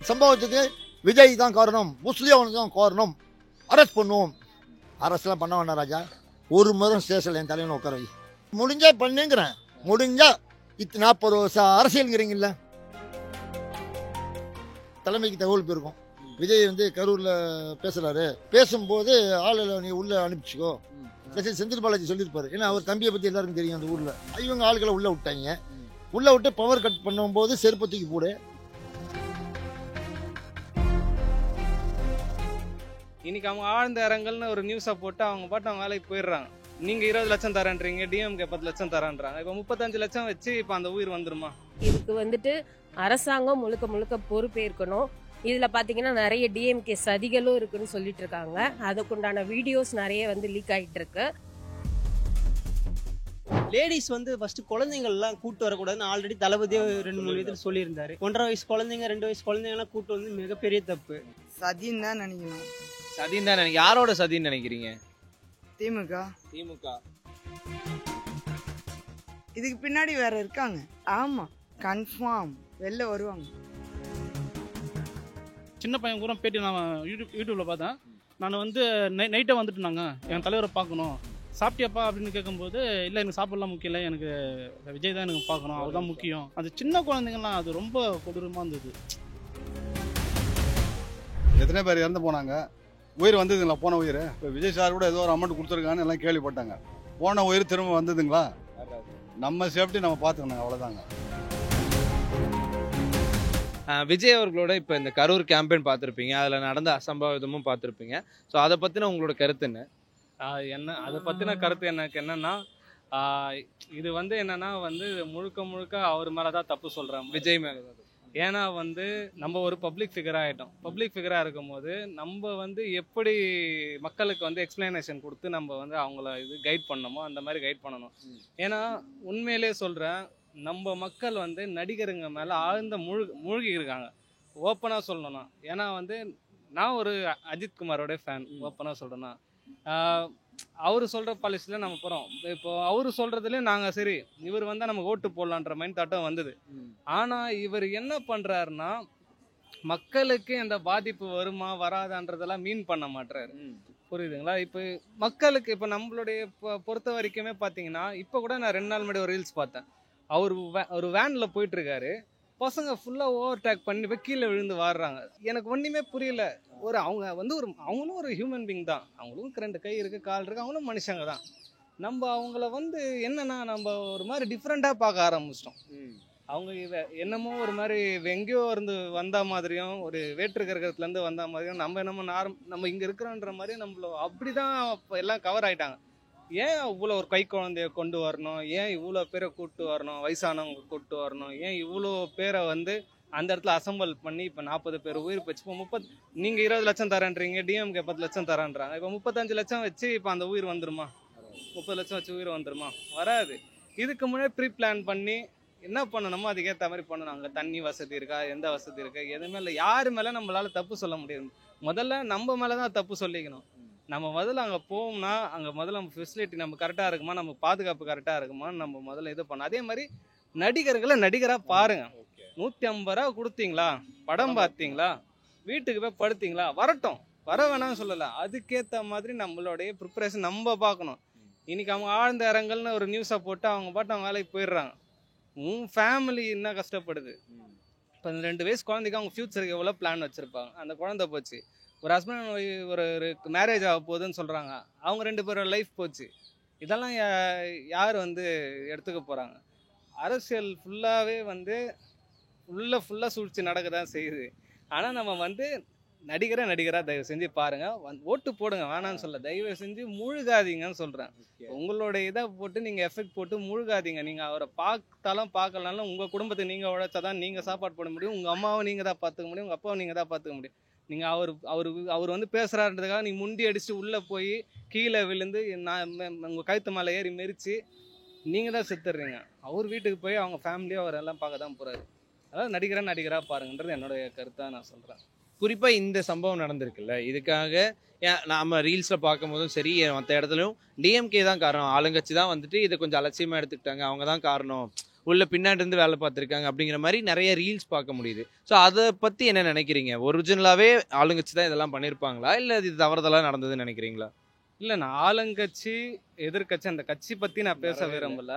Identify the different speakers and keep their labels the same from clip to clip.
Speaker 1: சம்பவத்துக்கு விஜய் தான் காரணம், முஸ்லீம் தான் காரணம், அரெஸ்ட் பண்ணுவோம். அரசுலாம் பண்ண வேண்டாம் ராஜா. ஒரு முறை ஸ்டேஷனில் என் தலைவனை உட்கார வை. முடிஞ்சா பண்ணுங்கிறேன். முடிஞ்சா 40 வருஷம் அரசியலுங்கிறீங்கல்ல. தலைமைக்கு தகவல் போயிருக்கும். விஜய் வந்து கரூரில் பேசுகிறாரு. பேசும்போது ஆளுல நீ உள்ளே அனுப்பிச்சிக்கோ. செந்தில் பாலாஜி சொல்லியிருப்பாரு. ஏன்னா அவர் தம்பியை பற்றி எல்லாருக்கும் தெரியும். அந்த ஊரில் இவங்க ஆளுகளை உள்ளே விட்டாங்க. உள்ளே விட்டு பவர் கட் பண்ணும்போது செருப்பு தூக்கி போடு.
Speaker 2: இன்னைக்கு அவங்க ஆழ்ந்த இரங்கல்னு ஒரு நியூஸை போட்டு அவங்க பாட்டு அவங்க வேலைக்கு போயிடுறாங்க. நீங்க 20 லட்சம் தரேன்றீங்க, டிஎம்கே 10 லட்சம் தரேன்றாங்க. இப்ப 35 லட்சம் வச்சு இப்ப அந்த உயிர் வந்துருமா?
Speaker 3: இதுக்கு வந்துட்டு அரசாங்கம் முழுக்க முழுக்க பொறுப்பேற்கணும். இதுல பாத்தீங்கன்னா நிறைய டிஎம்கே சதிகளும் இருக்குன்னு சொல்லிட்டு இருக்காங்க. அதுக்குண்டான வீடியோஸ் நிறைய வந்து லீக் ஆயிட்டு இருக்கு.
Speaker 4: லேடிஸ் வந்து ஃபர்ஸ்ட் குழந்தைங்கள்லாம் கூட்டு வரக்கூடாதுன்னு ஆல்ரெடி தளபதியே 2-3 விதத்தில் சொல்லியிருந்தாரு. 1.5 வயசு குழந்தைங்க 2 வயசு குழந்தைங்கலாம் கூட்டு வந்து மிகப்பெரிய தப்பு.
Speaker 5: சதின்னு தான் நினைக்கணும்.
Speaker 6: சதின்னு தான் யாரோட சதின்னு நினைக்கிறீங்க?
Speaker 5: திமுக. இதுக்கு பின்னாடி வேற இருக்காங்க. ஆமா, கன்ஃபார்ம் வெளில வருவாங்க.
Speaker 7: சின்ன பையன் கூட பேட்டி நான் யூடியூப்ல பார்த்தேன். நான் வந்து நைட்டை வந்துட்டு நாங்கள் என் தலைவரை பார்க்கணும், சாப்பிட்டியாப்பா அப்படின்னு கேட்கும்போது, இல்லை எனக்கு சாப்பிடலாம் முக்கியம் இல்லை, எனக்கு விஜய் தான் எனக்கு பார்க்கணும், அவர் தான் முக்கியம். அது சின்ன குழந்தைங்கலாம் அது ரொம்ப கொடூரமாக இருந்தது.
Speaker 8: எத்தனை பேர் இறந்து போனாங்க, உயிர் வந்ததுங்களா? போன உயிர் இப்போ விஜய் சார் கூட ஏதோ ஒரு அமௌண்ட் கொடுத்துருக்கான்னு எல்லாம் கேள்விப்பட்டாங்க. போன உயிர் திரும்ப வந்ததுங்களா? நம்ம சேஃப்டி நம்ம பார்த்துக்கணும், அவ்வளோதாங்க.
Speaker 6: விஜய் அவர்களோட இப்போ இந்த கரூர் கேம்பெயின் பார்த்துருப்பீங்க, அதில் நடந்த அசம்பாவிதமும் பார்த்துருப்பீங்க. ஸோ அதை பற்றின உங்களோட கருத்து என்ன?
Speaker 2: என்ன அதை பத்தின கருத்து எனக்கு என்னன்னா, இது வந்து என்னன்னா வந்து முழுக்க முழுக்க அவர் மேலதான் தப்பு சொல்றேன்,
Speaker 6: விஜய் மேலே.
Speaker 2: ஏன்னா வந்து நம்ம ஒரு பப்ளிக் ஃபிகரா ஆயிட்டோம். பப்ளிக் ஃபிகரா இருக்கும் போது நம்ம வந்து எப்படி மக்களுக்கு வந்து எக்ஸ்பிளனேஷன் கொடுத்து நம்ம வந்து அவங்கள இது கைட் பண்ணணுமோ அந்த மாதிரி கைட் பண்ணணும். ஏன்னா உண்மையிலே சொல்றேன், நம்ம மக்கள் வந்து நடிகருங்க மேல ஆழ்ந்த மூழ்கி இருக்காங்க. ஓப்பனா சொல்லணும்னா, ஏன்னா வந்து நான் ஒரு அஜித் குமாரோட ஃபேன். ஓப்பனா சொல்றேன்னா, அவரு சொல்ற பாலிசில நம்ம போறோம். இப்போ அவரு சொல்றதுல நாங்க சரி, இவர் வந்தா நம்ம ஓட்டு போடலான்ற மைண்ட் தாட்டம் வந்தது. ஆனா இவர் என்ன பண்றாருன்னா, மக்களுக்கு எந்த பாதிப்பு வருமா வராதான்றதெல்லாம் மீன் பண்ண மாட்டாரு. புரியுதுங்களா? இப்போ மக்களுக்கு இப்போ நம்மளுடைய பொறுத்த வரைக்குமே பாத்தீங்கன்னா, இப்போ கூட நான் 2 நாள் முன்னாடி ஒரு ரீல்ஸ் பார்த்தேன். ஒரு வேன்ல போயிட்டு இருக்காரு, பசங்க ஃபுல்லா ஓவர்டேக் பண்ணி போய் கீழே விழுந்து வாடுறாங்க. எனக்கு ஒண்ணுமே புரியல. அவங்க வந்து அவங்களும் ஒரு ஹியூமன் பீங் தான். அவங்களும் 2 கை இருக்கு, கால் இருக்கு, அவங்களும் மனுஷங்க தான். நம்ம அவங்கள வந்து என்னன்னா நம்ம ஒரு மாதிரி டிஃப்ரெண்டா பார்க்க ஆரம்பிச்சிட்டோம். அவங்க என்னமோ ஒரு மாதிரி எங்கேயோ இருந்து வந்த மாதிரியும், ஒரு வேற்று கிரகத்துல இருந்து வந்த மாதிரியும், நம்ம என்னமோ நம்ம இங்க இருக்கிறோன்ற மாதிரி நம்மள அப்படிதான் எல்லாம் கவர் ஆயிட்டாங்க. ஏன் இவ்வளோ ஒரு கை குழந்தைய கொண்டு வரணும், ஏன் இவ்வளோ பேரை கூப்பிட்டு வரணும், வயசானவங்க கூப்பிட்டு வரணும், ஏன் இவ்வளோ பேரை வந்து அந்த இடத்துல அசம்பிள் பண்ணி இப்போ 40 பேர் உயிர் போச்சு. இப்போ நீங்க 20 லட்சம் தரேன்றீங்க, டிஎம்கே 10 லட்சம் தரேன்றாங்க. இப்போ 35 லட்சம் வச்சு இப்போ அந்த உயிர் வந்துருமா? 30 லட்சம் வச்சு உயிர் வந்துருமா? வராது. இதுக்கு முன்னாடி ப்ரீ பிளான் பண்ணி என்ன பண்ணணுமோ அதுக்கேற்ற மாதிரி பண்ணணும். அங்கே தண்ணி வசதி இருக்கா, எந்த வசதி இருக்கா, எதுவுமே இல்லை. யாரு மேலே நம்மளால தப்பு சொல்ல முடியாது. முதல்ல நம்ம மேலே தான் தப்பு சொல்லிக்கணும். நம்ம முதல்ல அங்கே போவோம்னா அங்கே முதல்ல நம்ம ஃபெசிலிட்டி நம்ம கரெக்டாக இருக்குமா, நம்ம பாதுகாப்பு கரெக்டாக இருக்குமான்னு நம்ம முதல்ல இது பண்ணோம். அதே மாதிரி நடிகர்களை நடிகராக பாருங்க. 150 ரூபா கொடுத்தீங்களா, படம் பார்த்தீங்களா, வீட்டுக்கு போய் படுத்தீங்களா, வரட்டும், வர வேணாம்னு சொல்லலை. அதுக்கேற்ற மாதிரி நம்மளுடைய ப்ரிப்பரேஷன் நம்ம பார்க்கணும். இன்னைக்கு அவங்க ஆழ்ந்த இரங்கல்னு ஒரு நியூஸை போட்டு அவங்க பாட்டு அவங்க வேலைக்கு போயிடுறாங்க. ஃபேமிலி என்ன கஷ்டப்படுது. இப்போ 2 வயசு குழந்தைக்கு அவங்க ஃபியூச்சருக்கு எவ்வளோ பிளான் வச்சுருப்பாங்க. அந்த குழந்தை போச்சு. ஒரு ஹஸ்பண்ட் ஒரு மேரேஜ் ஆக போகுதுன்னு சொல்கிறாங்க, அவங்க 2 பேரோட லைஃப் போச்சு. இதெல்லாம் யார் வந்து எடுத்துக்க போகிறாங்க? அரசியல் ஃபுல்லாகவே வந்து ஃபுல்லாக சூழ்ச்சி நடக்க தான் செய்யுது. ஆனால் நம்ம வந்து நடிகராக தயவு செஞ்சு பாருங்கள், ஓட்டு போடுங்க, வேணான்னு சொல்ல, தயவு செஞ்சு மூழ்காதீங்கன்னு சொல்கிறேன். உங்களோட இதை போட்டு நீங்கள் எஃபெக்ட் போட்டு மூழ்காதீங்க. நீங்கள் அவரை பார்த்தாலும் பார்க்கலனாலும் உங்கள் குடும்பத்தை நீங்கள் உழைச்சா தான் நீங்கள் சாப்பாடு போட முடியும், உங்கள் அம்மாவை நீங்கள் தான் பார்த்துக்க முடியும், உங்கள் அப்பாவை நீங்கள் தான் பார்த்துக்க முடியும். நீங்கள் அவர் வந்து பேசுகிறான்றதுக்காக நீங்கள் முண்டி அடிச்சுட்டு உள்ளே போய் கீழே விழுந்து உங்கள் கழுத்து மேலே ஏறி மெரிச்சு நீங்கள் தான் செத்துடுறீங்க. அவர் வீட்டுக்கு போய் அவங்க ஃபேமிலியாக அவர் எல்லாம் பார்க்க தான் போகிறாரு. அதாவது நடிகராக பாருங்கன்றது என்னுடைய கருத்தாக நான் சொல்கிறேன்.
Speaker 6: குறிப்பாக இந்த சம்பவம் நடந்திருக்குல்ல, இதுக்காக நாம ரீல்ஸில் பார்க்கும் போதும் சரி, மற்ற இடத்துலையும் டிஎம்கே தான் காரணம், ஆளுங்கட்சி தான் வந்துட்டு இதை கொஞ்சம் அலட்சியமாக எடுத்துக்கிட்டாங்க, அவங்க தான் காரணம், உள்ள பின்னாடி இருந்து வேலை பார்த்துருக்காங்க அப்படிங்கிற மாதிரி நிறைய ரீல்ஸ் பார்க்க முடியுது. ஸோ அதை பற்றி என்ன நினைக்கிறீங்க? ஒரிஜினலாகவே ஆளுங்கட்சி தான் இதெல்லாம் பண்ணியிருப்பாங்களா, இல்லை இது தவறுதலாக நடந்ததுன்னு நினைக்கிறீங்களா?
Speaker 2: இல்லை, நான் ஆளுங்கட்சி எதிர்கட்சி அந்த கட்சி பற்றி நான் பேச விரும்பல.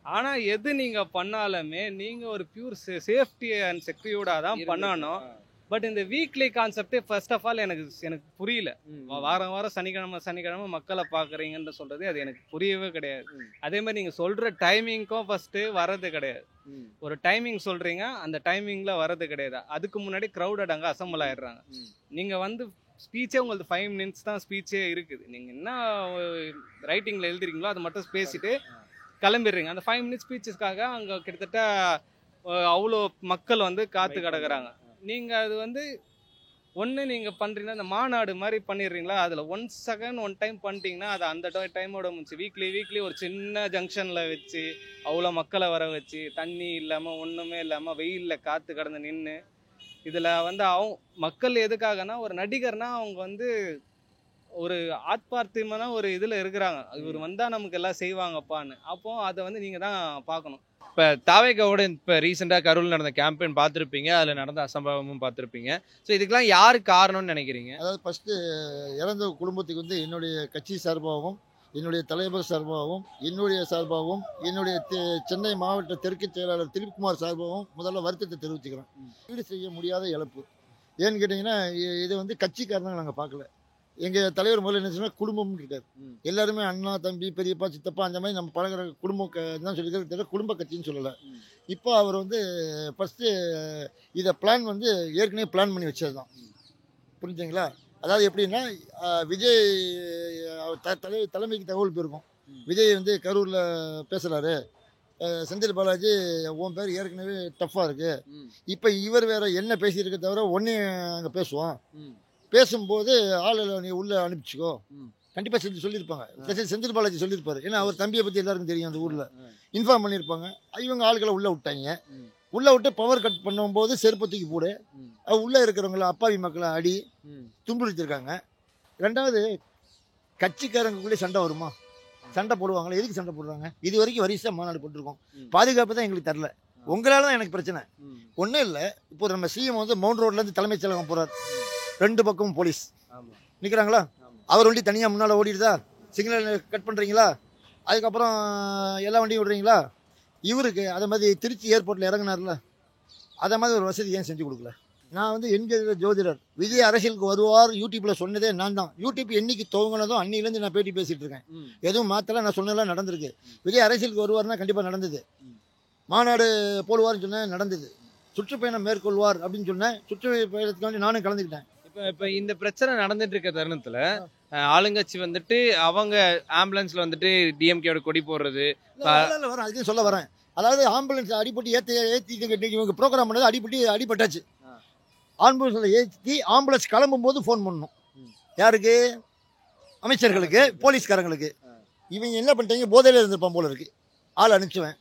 Speaker 2: ஆனால் எது நீங்கள் பண்ணாலுமே நீங்கள் ஒரு பியூர் சேஃப்டி அண்ட் செக்யூர்டாக தான் பண்ணணும். பட் இந்த வீக்லி கான்செப்டே ஃபர்ஸ்ட் ஆஃப் ஆல் எனக்கு புரியல. வாரம் வாரம் சனிக்கிழமை மக்களை பார்க்குறீங்கன்னு சொல்கிறது அது எனக்கு புரியவே கிடையாது. அதே மாதிரி நீங்கள் சொல்கிற டைமிங்க்கும் ஃபஸ்ட்டு வரது கிடையாது. ஒரு டைமிங் சொல்கிறீங்க, அந்த டைமிங்கில் வரது கிடையாது. அதுக்கு முன்னாடி க்ரௌடட் அங்கே அசம்பிள் ஆயிடுறாங்க. நீங்கள் வந்து ஸ்பீச்சே உங்களுக்கு 5 minutes தான் ஸ்பீச்சே இருக்குது. நீங்கள் என்ன ரைட்டிங்கில் எழுதுறீங்களோ அதை மட்டும் பேசிட்டு கிளம்பிடுறீங்க. அந்த 5 minutes ஸ்பீச்சஸ்க்காக அங்கே கிட்டத்தட்ட அவ்வளோ மக்கள் வந்து காத்து கிடக்குறாங்க. நீங்கள் அது வந்து ஒன்று நீங்கள் பண்ணுறீங்கன்னா இந்த மாநாடு மாதிரி பண்ணிடுறீங்களா, அதில் 1 second 1 time பண்ணிட்டீங்கன்னா அது அந்த டைமோட முடிச்சு வீக்லி ஒரு சின்ன ஜங்ஷனில் வச்சு அவ்வளோ மக்களை வர வச்சு தண்ணி இல்லாமல் ஒன்றுமே இல்லாமல் வெயிலில் காற்று கடந்து நின்று இதில் வந்து மக்கள் எதுக்காகனா ஒரு நடிகர்னா அவங்க வந்து ஒரு ஆத்மார்த்தமான ஒரு இதில் இருக்கிறாங்க. இவர் வந்தால் நமக்கு எல்லாம் செய்வாங்கப்பான்னு. அப்போ அதை வந்து நீங்கள் தான் பார்க்கணும்.
Speaker 6: இப்போ தாவேகாவோட இப்போ ரீசெண்டாக கரூரில் நடந்த கேம்பெயின் பார்த்துருப்பீங்க, அதில் நடந்த அசம்பாவமும் பார்த்துருப்பீங்க. ஸோ இதுக்கெல்லாம் யார் காரணம்னு நினைக்கிறீங்க?
Speaker 1: அதாவது ஃபஸ்ட்டு இறந்த குடும்பத்துக்கு வந்து என்னுடைய கட்சி சார்பாகவும் என்னுடைய தலைவர் சார்பாகவும் என்னுடைய சார்பாகவும் என்னுடைய சென்னை மாவட்ட தெற்கு செயலாளர் திலீப்குமார் சார்பாகவும் முதல்ல வருத்தத்தை தெரிவிச்சுக்கிறேன். ஈடு செய்ய முடியாத இழப்பு. ஏன்னு கேட்டிங்கன்னா இது வந்து கட்சிக்காரங்க நாங்கள் பார்க்கல. எங்கள் தலைவர் முதல்ல என்ன சொன்னால் குடும்பம்னு இருக்கார். எல்லாருமே அண்ணா தம்பி பெரியப்பா சித்தப்பா அந்த மாதிரி நம்ம பழகிற குடும்பம் தான் சொல்லியிருக்காரு, குடும்ப கட்சின்னு சொல்லலை. இப்போ அவர் வந்து ஃபஸ்ட்டு இதை பிளான் வந்து ஏற்கனவே பிளான் பண்ணி வச்சது தான். புரிஞ்சுங்களா? அதாவது எப்படின்னா விஜய் தலைமைக்கு தகவல் போயிருக்கும். விஜய் வந்து கரூரில் பேசுகிறாரு, செந்தில் பாலாஜி உன் பேர் ஏற்கனவே டஃப்பாக இருக்குது, இப்போ இவர் வேற என்ன பேசியிருக்க தவிர ஒன்றே அங்கே பேசுவான், பேசும்போது ஆளில் நீ உள்ளே அனுப்பிச்சிக்கோ கண்டிப்பாக சொல்லியிருப்பாங்க. செந்தில் பாலாஜி சொல்லியிருப்பாரு. ஏன்னா அவர் தம்பியை பற்றி எல்லாருக்கும் தெரியும், அந்த ஊரில் இன்ஃபார்ம் பண்ணியிருப்பாங்க. இவங்க ஆளுகளை உள்ளே விட்டாங்க. உள்ளே விட்டு பவர் கட் பண்ணும்போது செருப்பத்துக்கு போடு, உள்ளே இருக்கிறவங்கள அப்பாவி மக்களை அடி துன்புறுத்திருக்காங்க. ரெண்டாவது கட்சிக்காரங்களுக்குள்ளே சண்டை வருமா? சண்டை போடுவாங்களா? எதுக்கு சண்டை போடுறாங்க? இது வரைக்கும் வரிசை மாநாடு போட்டிருக்கோம். பாதுகாப்பு தான் எங்களுக்கு தரல. உங்களால தான் எனக்கு பிரச்சனை. ஒன்றும் இல்லை. இப்போ நம்ம சிஎம் வந்து மவுண்ட் ரோட்லேருந்து தலைமைச் செயலகம் போகிறார். 2 பக்கமும் போலீஸ் நிற்கிறாங்களா? அவர் வண்டி தனியாக முன்னால் ஓடிடுதா? சிக்னல் கட் பண்ணுறீங்களா? அதுக்கப்புறம் எல்லா வண்டியும் விடுறீங்களா? இவருக்கு அதை மாதிரி திருச்சி ஏர்போர்ட்டில் இறங்கினார்ல, அதை மாதிரி ஒரு வசதி ஏன் செஞ்சு கொடுக்கல? நான் வந்து என்கிற ஜோதிடர். விஜய் அரசியலுக்கு வருவார் யூடியூப்பில் சொன்னதே நான் தான். யூடியூப் என்னைக்கு துவங்கினதோ அன்னிலேருந்து நான் பேட்டி பேசிகிட்டு இருக்கேன். எதுவும் மாற்றலாம், நான் சொன்னதெல்லாம் நடந்திருக்கு. விஜய் அரசியலுக்கு வருவார்னா கண்டிப்பாக நடந்தது. மாநாடு போடுவார்னு சொன்னேன், நடந்தது. சுற்றுப்பயணம் மேற்கொள்வார் அப்படின்னு சொன்னேன், சுற்றுப்பயணத்துக்காண்டி நானும் கலந்துக்கிட்டேன்.
Speaker 6: இப்போ இந்த பிரச்சனை நடந்துட்டு இருக்க தருணத்தில் ஆளுங்கட்சி வந்துட்டு அவங்க ஆம்புலன்ஸ்ல வந்துட்டு டிஎம்கேயோட கொடி போடுறது
Speaker 1: வரேன், அதுக்கு சொல்ல வரேன். அதாவது ஆம்புலன்ஸ் அடிப்பட்டு ஏற்றி இவங்க ப்ரோக்ராம் பண்ணது அடிபட்டாச்சு. ஆம்புலன்ஸில் ஏற்றி ஆம்புலன்ஸ் கிளம்பும் போது ஃபோன் பண்ணணும். யாருக்கு? அமைச்சர்களுக்கு, போலீஸ்காரங்களுக்கு. இவங்க என்ன பண்ணிட்டாங்க, போதையில் இருந்திருப்பான் போல இருக்கு. ஆள் அனுப்பிச்சுவேன்.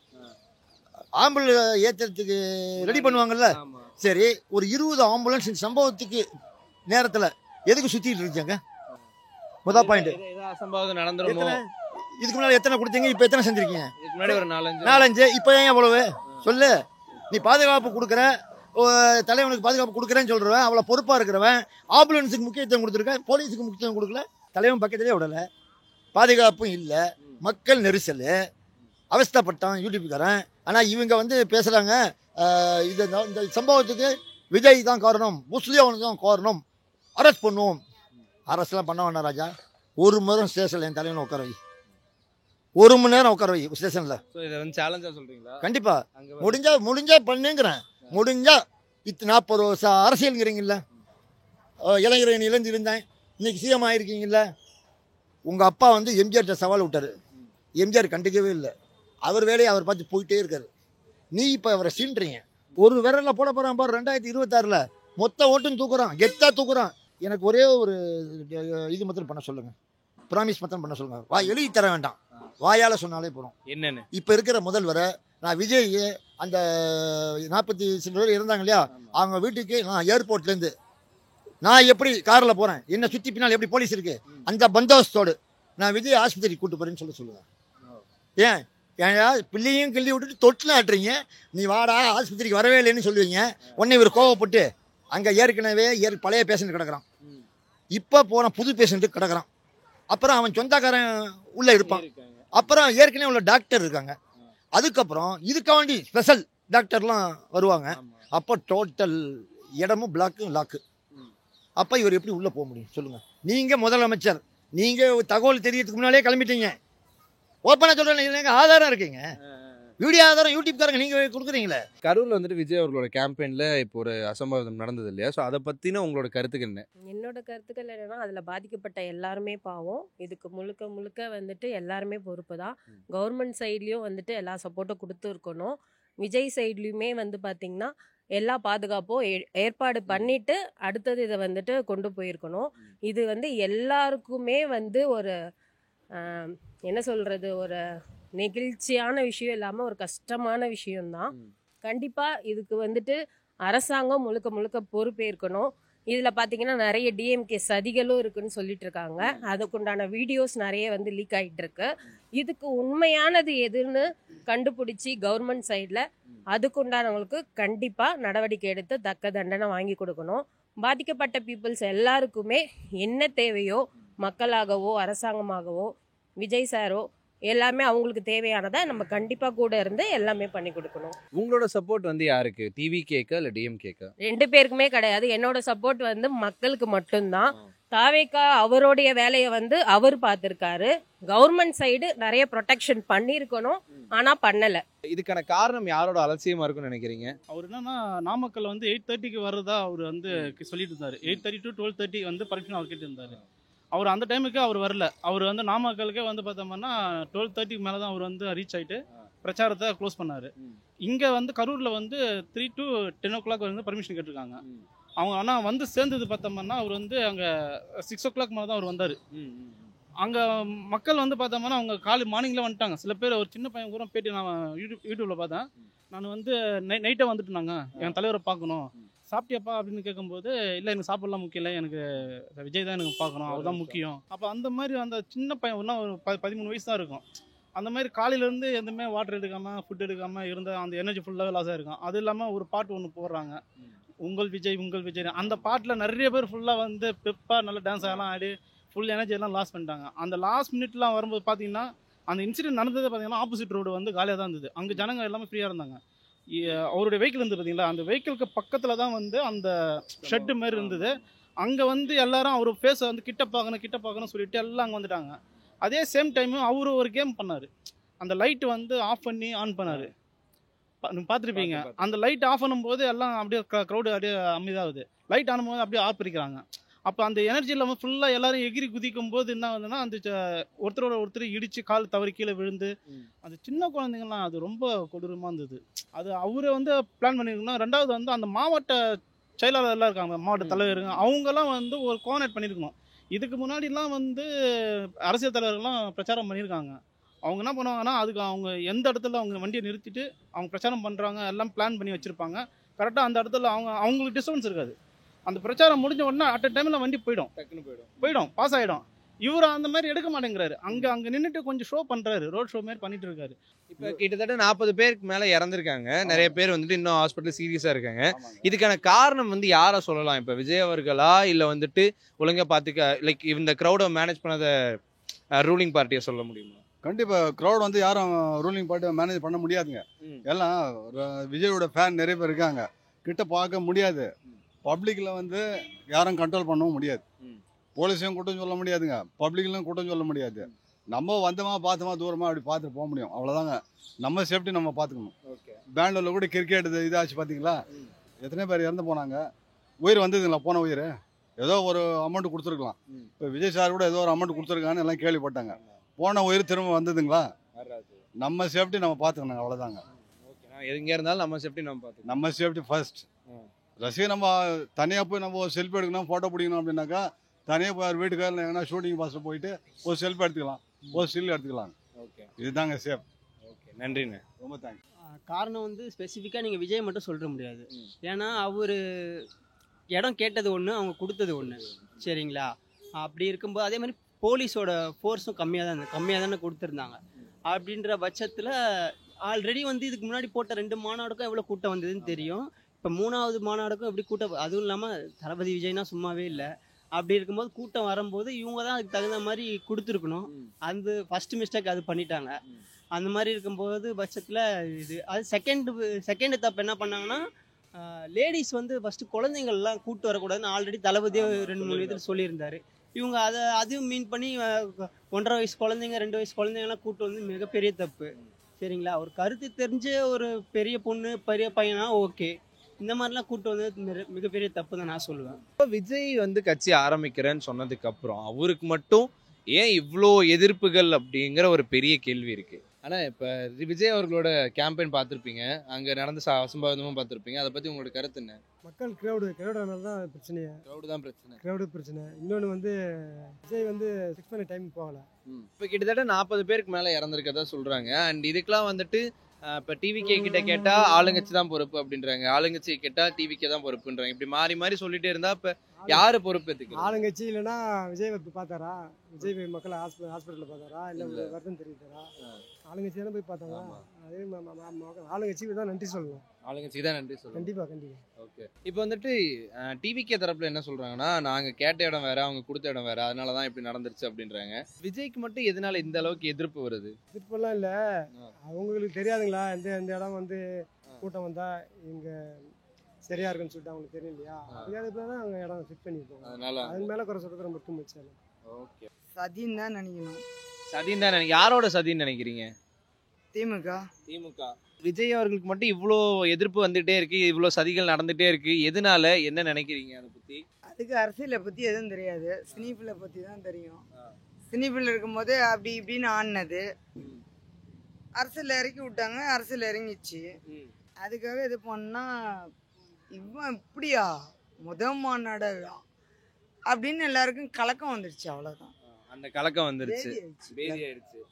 Speaker 1: ஆம்புலன்ஸ் ஏற்றுறதுக்கு ரெடி பண்ணுவாங்கல்ல. சரி, ஒரு 20 ஆம்புலன்ஸ் சம்பவத்துக்கு நேரத்தில் எதுக்கு சுற்றிட்டு இருந்துச்சாங்க? முதல் பாயிண்ட்.
Speaker 6: அசம்பாவிதம் நடந்துருமோ?
Speaker 1: இதுக்கு முன்னாடி எத்தனை கொடுத்தீங்க? இப்போ எத்தனை செஞ்சுருக்கீங்க?
Speaker 6: இதுக்கு முன்னாடி ஒரு
Speaker 1: 4-5. இப்போ ஏன் எவ்வளவு சொல்லு? நீ பாதுகாப்பு கொடுக்குற, தலைவனுக்கு பாதுகாப்பு கொடுக்குறேன்னு சொல்கிறவன், அவ்வளோ பொறுப்பாக இருக்கிறவன், ஆம்புலன்ஸுக்கு முக்கியத்துவம் கொடுத்துருக்கேன், போலீஸுக்கு முக்கியத்துவம் கொடுக்கல, தலைவன் பக்கத்திலே விடலை, பாதுகாப்பும் இல்லை, மக்கள் நெரிசல், அவஸ்தைப்பட்டான் யூடியூப்காரன். ஆனால் இவங்க வந்து பேசுகிறாங்க, இந்த சம்பவத்துக்கு விஜய் தான் காரணம், முஸ்லிம் தான் காரணம், அரெஸ்ட் பண்ணுவோம். அரசுலாம் பண்ண வேண்டாம் ராஜா. ஒரு மணி நேரம் ஸ்டேஷனில் என் தலைவனை உட்கார வை, 1 மணி நேரம் உட்கார வை ஸ்டேஷனில்.
Speaker 6: இதை வந்து சேலஞ்சாக சொல்கிறீங்களா?
Speaker 1: கண்டிப்பாக முடிஞ்சா பண்ணுங்கிறேன். முடிஞ்சா 40 வருஷம் அரசியலுங்கிறீங்கல்ல, இளைஞர் இழந்திருந்தேன், இன்னைக்கு சிஎம் ஆகிருக்கீங்கல்ல. உங்கள் அப்பா வந்து எம்ஜிஆர்கிட்ட சவால் விட்டார், எம்ஜிஆர் கண்டுக்கவே இல்லை. அவர் வேலையை அவர் பார்த்து போயிட்டே இருக்காரு. நீ இப்போ அவரை சீன்றீங்க. ஒரு விரலில் போட போகிறான் பாரு. 2026 மொத்த ஓட்டுன்னு தூக்குறான், கெத்தாக தூக்குறான். எனக்கு ஒரே ஒரு இது மாத்திரம் பண்ண சொல்லுங்கள், ப்ராமிஸ் மாத்திரம் பண்ண சொல்லுங்கள். எழுதி தர வேண்டாம், வாயால் சொன்னாலே போகிறோம்.
Speaker 6: என்னென்னு
Speaker 1: இப்போ இருக்கிற முதல்வரை நான் விஜய் அந்த 40 சில பேர் இருந்தாங்க இல்லையா, அவங்க வீட்டுக்கு நான் ஏர்போர்ட்லேருந்து நான் எப்படி காரில் போகிறேன், என்னை சுற்றி பின்னால் எப்படி போலீஸ் இருக்குது, அந்த பந்தோபஸ்தோடு நான் விஜய் ஆஸ்பத்திரிக்கு கூட்டு போகிறேன்னு சொல்லுவேன். ஏன் ஏன்னா பிள்ளையும் கிள்ளி விட்டுட்டு தொட்டில் ஆட்டுறீங்க. நீ வாடா ஆஸ்பத்திரிக்கு வரவே இல்லைன்னு சொல்லுவீங்க. உடனே இவர் கோவப்பட்டு அங்கே ஏற்கனவே பழைய பேஷண்ட் கிடக்குறான், இப்போ போன புது பேஷண்ட்டு கிடக்குறான். அப்புறம் அவன் சொந்தக்காரன் உள்ளே இருப்பான். அப்புறம் ஏற்கனவே உள்ள டாக்டர் இருக்காங்க. அதுக்கப்புறம் இதுக்காண்டி ஸ்பெஷல் டாக்டர்லாம் வருவாங்க. அப்போ டோட்டல் இடமும் லாக்கு. அப்போ இவர் எப்படி உள்ளே போக முடியும் சொல்லுங்கள்? நீங்கள் முதலமைச்சர், நீங்கள் தகவல் தெரியறதுக்கு முன்னாலே கிளம்பிட்டீங்க. ஓப்பனாக சொல்கிறேன், ஆதாரம் இருக்குங்க, வீடியோ ஆதாரம் யூடியூப்காரங்க நீங்கள் கொடுக்குறீங்களே.
Speaker 6: கரூர்ல வந்துட்டு விஜய் அவர்களோட கேம்பெயின்ல இப்போ ஒரு அசம்பாவிதம் நடந்தது இல்லையா? ஸோ அதை பத்தின உங்களோட கருத்துக்கு என்ன?
Speaker 3: என்னோட கருத்துக்கள் என்னன்னா, அதில் பாதிக்கப்பட்ட எல்லாருமே பாவம். இதுக்கு முழுக்க முழுக்க வந்துட்டு எல்லாருமே பொறுப்பு தான். கவர்மெண்ட் சைட்லேயும் வந்துட்டு எல்லா சப்போர்ட்டும் கொடுத்துருக்கணும். விஜய் சைட்லேயுமே வந்து பார்த்திங்கன்னா எல்லா பாதுகாப்பும் ஏற்பாடு பண்ணிட்டு அடுத்தது இதை வந்துட்டு கொண்டு போயிருக்கணும். இது வந்து எல்லாருக்குமே வந்து ஒரு என்ன சொல்கிறது, ஒரு நெகிழ்ச்சியான விஷயம் இல்லாமல் ஒரு கஷ்டமான விஷயம்தான். கண்டிப்பாக இதுக்கு வந்துட்டு அரசாங்கம் முழுக்க முழுக்க பொறுப்பேற்கணும். இதில் பார்த்தீங்கன்னா நிறைய டிஎம்கே சதிகளும் இருக்குன்னு சொல்லிட்டு இருக்காங்க. அதுக்குண்டான வீடியோஸ் நிறைய வந்து லீக் ஆகிட்டு இருக்கு. இதுக்கு உண்மையானது எதுன்னு கண்டுபிடிச்சி கவர்மெண்ட் சைடில் அதுக்குண்டானவங்களுக்கு கண்டிப்பாக நடவடிக்கை எடுத்து தக்க தண்டனை வாங்கி கொடுக்கணும். பாதிக்கப்பட்ட பீப்புள்ஸ் எல்லாருக்குமே என்ன தேவையோ, மக்களாகவோ அரசாங்கமாகவோ விஜய் சாரோ எல்லாமே அவங்களுக்கு தேவையானதை நம்ம கண்டிப்பாக கூட இருந்து எல்லாமே பண்ணி கொடுக்கணும்.
Speaker 6: உங்களோட சப்போர்ட் வந்து யாருக்கு? டிவி கேக்கா இல்லை டிஎம்கேக்கா?
Speaker 3: 2 பேருக்குமே கிடையாது. என்னோட சப்போர்ட் வந்து மக்களுக்கு மட்டும்தான். தாவேக்கா அவருடைய வேலையை வந்து அவர் பார்த்துருக்காரு. கவர்மெண்ட் சைடு நிறைய ப்ரொடெக்ஷன் பண்ணியிருக்கணும், ஆனால் பண்ணலை.
Speaker 6: இதுக்கான காரணம் யாரோட அலட்சியமா இருக்குன்னு நினைக்கிறீங்க?
Speaker 7: அவர் என்னன்னா நாமக்கல் வந்து 8:30க்கு வர்றதா அவர் வந்து சொல்லிட்டு இருந்தார். 8:30 to 12:30 வந்து பர்மிஷன் அவர் கிட்ட இருந்தார். அவர் அந்த டைமுக்கு அவர் வரல. அவர் வந்து நாமக்கலுக்கே வந்து பார்த்தோம்னா 12:30க்கு மேலே தான் அவர் வந்து ரீச் ஆகிட்டு பிரச்சாரத்தை க்ளோஸ் பண்ணார். இங்கே வந்து கரூரில் வந்து 3 to 10 o'clock வந்து பர்மிஷன் கேட்டிருக்காங்க. அவங்க ஆனால் வந்து சேர்ந்தது பார்த்தோம்னா அவர் வந்து அங்கே 6 o'clock மேலே தான் அவர் வந்தார். அங்கே மக்கள் வந்து பார்த்தோம்னா அவங்க மார்னிங்கில் வந்துட்டாங்க. சில பேர் ஒரு சின்ன பையன் கூட பேட்டி நான் யூடியூப்பில் பார்த்தேன். நான் வந்து நைட்டே வந்துட்டுனாங்க, என் தலைவரை பார்க்கணும். சாப்பிட்டியாப்பா அப்படின்னு கேட்கும்போது, இல்லை எனக்கு சாப்பிடலாம் முக்கியம் இல்லை, எனக்கு விஜய் தான் எனக்கு பார்க்கணும், அவர் தான் முக்கியம். அப்போ அந்த மாதிரி அந்த சின்ன பையன் ஒன்றா ஒரு 13 வயசு தான் இருக்கும். அந்த மாதிரி காலையிலேருந்து எதுவுமே வாட்டர் எடுக்காமல் ஃபுட் எடுக்காமல் இருந்த அந்த எனர்ஜி ஃபுல்லாகவே லாஸாக இருக்கும். அது இல்லாமல் ஒரு பாட்டு ஒன்று போடுறாங்க, உங்கள் விஜய் உங்கள் விஜய். அந்த பாட்டில் நிறைய பேர் ஃபுல்லாக வந்து பெப்பாக நல்லா டான்ஸ் ஆகலாம் ஆடி ஃபுல் எனர்ஜி எல்லாம் லாஸ் பண்ணிட்டாங்க. அந்த லாஸ்ட் மினிட்லாம் வரும்போது பார்த்தீங்கன்னா அந்த இன்சிடென்ட் நடந்தது பார்த்தீங்கன்னா ஆப்போசிட் ரோடு வந்து காலியாக தான் இருந்தது. அங்கே ஜனங்க எல்லாமே ஃப்ரீயாக இருந்தாங்க. அவருடைய வெஹிக்கிள் இருந்து பார்த்தீங்களா, அந்த வெஹிக்கிளுக்கு பக்கத்தில் தான் வந்து அந்த ஷெட்டு மாதிரி இருந்தது. அங்கே வந்து எல்லாரும் அவர் ஃபேஸை வந்து கிட்ட பார்க்கணும் சொல்லிட்டு எல்லாம் அங்கே வந்துட்டாங்க. அதே சேம் டைமு அவரு ஒரு கேம் பண்ணார். அந்த லைட்டு வந்து ஆஃப் பண்ணி ஆன் பண்ணார். பார்த்துருப்பீங்க. அந்த லைட் ஆஃப் பண்ணும்போது எல்லாம் அப்படியே க்ரௌடு அப்படியே அமைதியாகுது. லைட் ஆனும்போது அப்படியே ஆஃப் பண்ணிக்கிறாங்க. அப்போ அந்த எனர்ஜி இல்லாமல் ஃபுல்லாக எல்லாரும் எகிரி குதிக்கும் போது என்ன ஆகுதுன்னா அந்த ஒருத்தரோட ஒருத்தர் இடித்து கால் தவறி கீழே விழுந்து அந்த சின்ன குழந்தைங்கலாம் அது ரொம்ப கொடூரமாக இருந்தது. அது அவரை வந்து பிளான் பண்ணியிருக்கணும். 2வது வந்து அந்த மாவட்ட செயலாளர் எல்லாம் இருக்காங்க, மாவட்ட தலைவருங்க, அவங்கெல்லாம் வந்து ஒரு கோஆர்டினேட் பண்ணியிருக்கணும். இதுக்கு முன்னாடிலாம் வந்து அரசியல் தலைவர்கள்லாம் பிரச்சாரம் பண்ணியிருக்காங்க. அவங்க என்ன பண்ணுவாங்கன்னா அதுக்கு அவங்க எந்த இடத்துல அவங்க வண்டியை நிறுத்திட்டு அவங்க பிரச்சாரம் பண்ணுறாங்க எல்லாம் பிளான் பண்ணி வச்சுருப்பாங்க. கரெக்டாக அந்த இடத்துல அவங்களுக்கு டிஸ்டர்பன்ஸ் இருக்காது. அந்த பிரச்சாரம் முடிஞ்ச உடனே அட் அ டைமில் வண்டி போயிடும் பாஸ் ஆகிடும். இவர் அந்த மாதிரி எடுக்க மாட்டேங்கிறாரு. அங்கே நின்றுட்டு கொஞ்சம் ஷோ பண்ணுறாரு, ரோட் ஷோ மாதிரி பண்ணிட்டு இருக்காரு.
Speaker 6: இப்போ கிட்டத்தட்ட 40 பேருக்கு மேலே இறந்துருக்காங்க. நிறைய பேர் வந்துட்டு இன்னும் ஹாஸ்பிட்டல் சீரியஸாக இருக்காங்க. இதுக்கான காரணம் வந்து யாரை சொல்லலாம்? இப்போ விஜய் அவர்களா, இல்லை வந்துட்டு ஒழுங்காக பார்த்துக்க லைக் இந்த க்ரௌடை மேனேஜ் பண்ணத ரூலிங் பார்ட்டியை சொல்ல முடியுமா?
Speaker 8: கண்டிப்பாக க்ரௌட் வந்து யாரும் ரூலிங் பார்ட்டி மேனேஜ் பண்ண முடியாதுங்க. எல்லாம் விஜயோட ஃபேன் நிறைய பேர் இருக்காங்க, கிட்ட பார்க்க முடியாது. பப்ளிக்கில் வந்து யாரும் கண்ட்ரோல் பண்ணவும் முடியாது. போலீஸையும் கூட்டம் சொல்ல முடியாதுங்க, பப்ளிக்லையும் கூட்டம் சொல்ல முடியாது. நம்ம வந்தோமா பார்த்தோமா தூரமாக அப்படி பார்த்துட்டு போக முடியும், அவ்வளோதாங்க. நம்ம சேஃப்டி நம்ம பார்த்துக்கணும். பெங்களூரில் கூட கிரிக்கெட் இதாச்சு பார்த்தீங்களா, எத்தனை பேர் இறந்து போனாங்க. உயிர் வந்ததுங்களா, போன உயிர் ஏதோ ஒரு அமௌண்ட் கொடுத்துருக்கலாம். இப்போ விஜய் சார் கூட ஏதோ ஒரு அமௌண்ட் கொடுத்துருக்கான்னு எல்லாம் கேள்விப்பட்டாங்க. போன உயிர் திரும்ப வந்ததுங்களா? நம்ம சேஃப்டி நம்ம பார்த்துக்கணும், அவ்வளோதாங்க.
Speaker 6: எங்கே இருந்தாலும் நம்ம சேஃப்டி
Speaker 8: நம்ம சேஃப்டி ஃபர்ஸ்ட். ரசிகர் நம்ம தனியாக போய் நம்ம ஒரு செல்ஃபி எடுக்கணும், ஃபோட்டோ பிடிக்கணும் அப்படின்னாக்கா தனியாக போய் வீட்டுக்காரில் எங்கன்னா ஷூட்டிங் பாஸில் போயிட்டு ஒரு செல்ஃபி எடுத்துக்கலாம், ஒரு ஸ்டில் எடுத்துக்கலாம். இதுதாங்க சேஃப்.
Speaker 6: நன்றிண்ணே,
Speaker 8: ரொம்ப தேங்க்ஸ்.
Speaker 4: காரணம் வந்து ஸ்பெசிஃபிக்காக நீங்கள் விஜய் மட்டும் சொல்ல முடியாது. ஏன்னா அவர் இடம் கேட்டது ஒன்று, அவங்க கொடுத்தது ஒன்று, சரிங்களா? அப்படி இருக்கும்போது அதே மாதிரி போலீஸோட ஃபோர்ஸும் கம்மியாக தானே கொடுத்துருந்தாங்க. அப்படின்ற பட்சத்தில் ஆல்ரெடி வந்து இதுக்கு முன்னாடி போட்ட 2 மாநாடுக்கும் எவ்வளோ கூட்டம் வந்ததுன்னு தெரியும். இப்போ 3வது மாநாடுக்கும் எப்படி கூட்டம், அதுவும் இல்லாமல் தளபதி விஜய்னா சும்மாவே இல்லை. அப்படி இருக்கும்போது கூட்டம் வரும்போது இவங்க தான் அதுக்கு தகுந்த மாதிரி கொடுத்துருக்கணும். அந்த ஃபர்ஸ்ட் மிஸ்டேக் அது பண்ணிட்டாங்க. அந்த மாதிரி இருக்கும்போது பட்சத்தில் அது செகண்ட் தப்பு என்ன பண்ணாங்கன்னா, லேடிஸ் வந்து ஃபஸ்ட்டு குழந்தைங்கள்லாம் கூட்டு வரக்கூடாதுன்னு ஆல்ரெடி தளபதியே 2-3 விதத்தில் சொல்லியிருந்தாரு. இவங்க அதையும் மீன் பண்ணி 1.5 வயசு குழந்தைங்க 2 வயசு குழந்தைங்கலாம் கூட்டு வந்து மிகப்பெரிய தப்பு. சரிங்களா, ஒரு கருத்து தெரிஞ்ச ஒரு பெரிய பொண்ணு பெரிய பையனா ஓகே, இந்த மாதிரிலாம் கூட்டு வந்து மிகப்பெரிய தப்பு தான் நான் சொல்லுவேன்.
Speaker 6: இப்போ விஜய் வந்து கட்சி ஆரம்பிக்கிறேன்னு சொன்னதுக்கு அப்புறம் அவருக்கு மட்டும் ஏன் இவ்வளோ எதிர்ப்புகள் அப்படிங்கிற ஒரு பெரிய கேள்வி இருக்கு. ஆனால் இப்போ விஜய் அவர்களோட கேம்பெயின் பார்த்துருப்பீங்க, அங்கே நடந்த அசம்பாவிதமும் பார்த்துருப்பீங்க. அதை பற்றி உங்களோட கருத்து என்ன?
Speaker 9: மக்கள் க்ரௌடுனால தான் பிரச்சனையே.
Speaker 6: க்ரௌடு தான் பிரச்சனை.
Speaker 9: க்ரௌடு பிரச்சனை. இன்னொன்று வந்து விஜய் வந்து ஃபிக்ஸ் பண்ண டைம் போகல.
Speaker 6: இப்போ கிட்டத்தட்ட 40 பேருக்கு மேலே இறந்துருக்கதா சொல்கிறாங்க. அண்ட் இதுக்கெலாம் வந்துட்டு இப்போ டிவிகே கிட்ட கேட்டால் ஆளுங்கட்சி தான் பொறுப்பு அப்படின்றாங்க, ஆளுங்கட்சி கேட்டால் டிவிகே தான் பொறுப்புன்றாங்க. இப்படி மாறி மாறி சொல்லிட்டே இருந்தால் இப்போ யார் பொறுப்பு எடுத்துக்கு?
Speaker 9: ஆளுங்கட்சி இல்லைன்னா விஜய் பார்த்தாரா? விஜய் மக்களை ஹாஸ்பிட்டலில் பார்த்தாரா? இல்லை வருத்தம் தெரிவித்தாரா? ஆளுங்கட்சி தானே போய் பார்த்தாங்க. அதே ஆளுங்கட்சிக்கு தான் நன்றி சொல்லணும்.
Speaker 6: ஆளுங்கட்சி தான் நன்றி சொல்லணும்.
Speaker 9: கண்டிப்பாக.
Speaker 6: ஓகே, இப்போ வந்துட்டு டிவிகே தரப்புல என்ன சொல்றாங்கன்னா, நாங்க கேட்ட இடம் வேற, அவங்க கொடுத்த இடம் வேற, அதனால தான் இப்படி நடந்துருச்சு அப்படின்றாங்க. விஜய்க்கு மட்டும் எதனால இந்த அளவுக்கு எதிர்ப்பு வருது?
Speaker 9: எதிர்ப்பெல்லாம் இல்லை, அவங்களுக்கு தெரியாதுங்களா எந்த இடம் வந்து கூட்டம் வந்தா இங்க சரியா இருக்குன்னு சொல்லிட்டு அவங்களுக்கு தெரியும் இல்லையா? அதுக்காக தான் அவங்க இடம் ஃபிட் பண்ணியிருக்கோம். அதனால அது மேல குறை சொல்றது ரொம்ப முக்கியம்.
Speaker 5: ஓகே, சதின்னு தான் நினைக்கணும்.
Speaker 6: சதின்னு தான். யாரோட சதின்னு நினைக்கிறீங்க?
Speaker 5: திமுக.
Speaker 6: விஜய் அவர்களுக்கு மட்டும் இவ்வளோ எதிர்ப்பு வந்துட்டே இருக்கு, இவ்வளோ சதிகள் நடந்துட்டே இருக்கு, எதனால, என்ன நினைக்கிறீங்க அதை பத்தி?
Speaker 5: அதுக்கு அரசியலை பத்தி எதுவும் தெரியாது, சினிஃபிலை பத்தி தான் தெரியும். சினிஃபில் இருக்கும்போது அப்படி இப்படின்னு ஆடினது, அரசியல் இறக்கி விட்டாங்க, அரசியல் இறங்கிச்சு. அதுக்காக இது பண்ணா இவன் இப்படியா மாநாடு அப்படின்னு எல்லாருக்கும் கலக்கம் வந்துடுச்சு. அவ்வளோதான்,
Speaker 6: அந்த கலக்கம் வந்துருச்சு,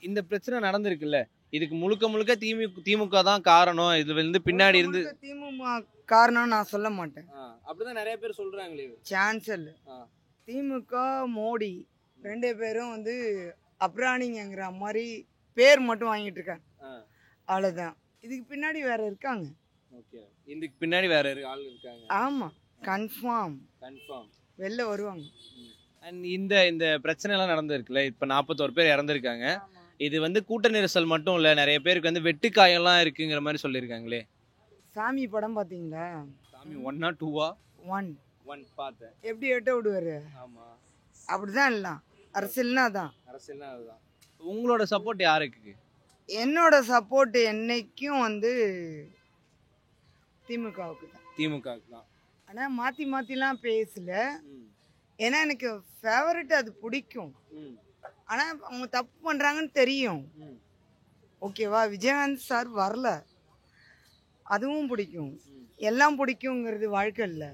Speaker 6: இந்த பிரச்சனை நடந்திருக்குல்ல, இதுக்கு முழுக்க முழுக்க திமுக தான் காரணம், இதுல இருந்து பின்னாடி இருந்து
Speaker 5: திமுக காரணம் நான் சொல்ல மாட்டேன்.
Speaker 6: அப்படிதான் நிறைய பேர் சொல்றாங்களே.
Speaker 5: சான்ஸ் இல்ல. திமுக மோடி 2 பேரும் வந்து அப்ராணிங்கிற மாதிரி பேர் மட்டும் வாங்கிட்டு இருக்காங்க, அவ்வளவுதான். இதுக்கு பின்னாடி வேற இருக்காங்க.
Speaker 6: ஓகே, இதுக்கு பின்னாடி வேற ஆள் இருக்காங்க.
Speaker 5: ஆமா, கன்ஃபார்ம் வெளில வருவாங்க.
Speaker 6: அண்ட் இந்த பிரச்சனை எல்லாம் நடந்திருக்குல்ல, இப்ப 41 பேர் இறந்துருக்காங்க. இது வந்து கூட்ட நெரிசல் மட்டும் இல்ல, நிறைய பேருக்கு வந்து வெட்டுக்காயெல்லாம் இருக்குங்கிற மாதிரி சொல்லியிருக்காங்களே.
Speaker 5: சாமி படம் பாத்தீங்களா?
Speaker 6: சாமி 1 or 2?
Speaker 5: 1
Speaker 6: பார்த்தேன்.
Speaker 5: எப்படி எட்ட விடுவாரு?
Speaker 6: ஆமா,
Speaker 5: அப்படிதான் எல்லாம். அரசியல்னா அதான்.
Speaker 6: அரசியல்னா அதுதான். உங்களோட சப்போர்ட் யாருக்கு?
Speaker 5: என்னோட சப்போர்ட் என்னைக்கும் வந்து திமுகவுக்கு தான்.
Speaker 6: திமுகவுக்கு தான்.
Speaker 5: ஆனா மாத்திலாம் பேசல, ஏன்னா எனக்கு ஃபேவரட், அது பிடிக்கும். ஆனா அவங்க தப்பு பண்றாங்கன்னு தெரியும். ஓகேவா, விஜயகாந்த் சார் வரல, அதுவும் பிடிக்கும். எல்லாம் பிடிக்குங்கிறது வாழ்க்கை இல்லை,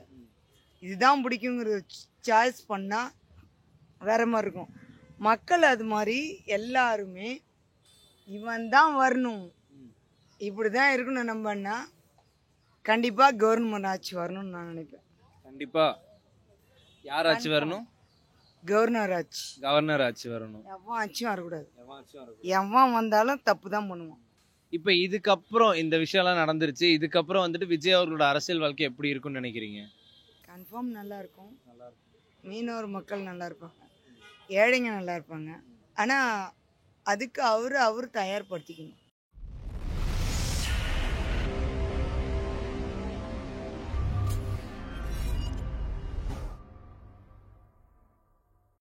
Speaker 5: இதுதான் பிடிக்குங்கிறது சாய்ஸ் பண்ணா வேற மாதிரி இருக்கும். மக்கள் அது மாதிரி எல்லாருமே இவன் தான் வரணும், இப்படிதான் இருக்கணும் நம்பன்னா கண்டிப்பா கவர்மெண்ட் ஆட்சி வரணும்னு நான் நினைப்பேன்.
Speaker 6: கண்டிப்பா யார் ஆட்சி வரணும்?
Speaker 5: கவர்னர் ஆட்சி
Speaker 6: வரணும்.
Speaker 5: எவன் ஆட்சியும் வரக்கூடாது. எவன் வந்தாலும் தப்பு தான் பண்ணுவான்.
Speaker 6: இப்ப இதுக்கப்புறம் இந்த விஷயம்லாம் நடந்துருச்சு, இதுக்கப்புறம் வந்துட்டு விஜய் அவர்களோட அரசியல் வாழ்க்கை எப்படி இருக்கும்னு நினைக்கிறீங்க?
Speaker 5: கன்ஃபார்ம் நல்லா இருக்கும். மீனவர் மக்கள் நல்லா இருப்பாங்க, ஏழைங்க நல்லா இருப்பாங்க. ஆனா அதுக்கு அவரு தயார்படுத்திக்கணும்.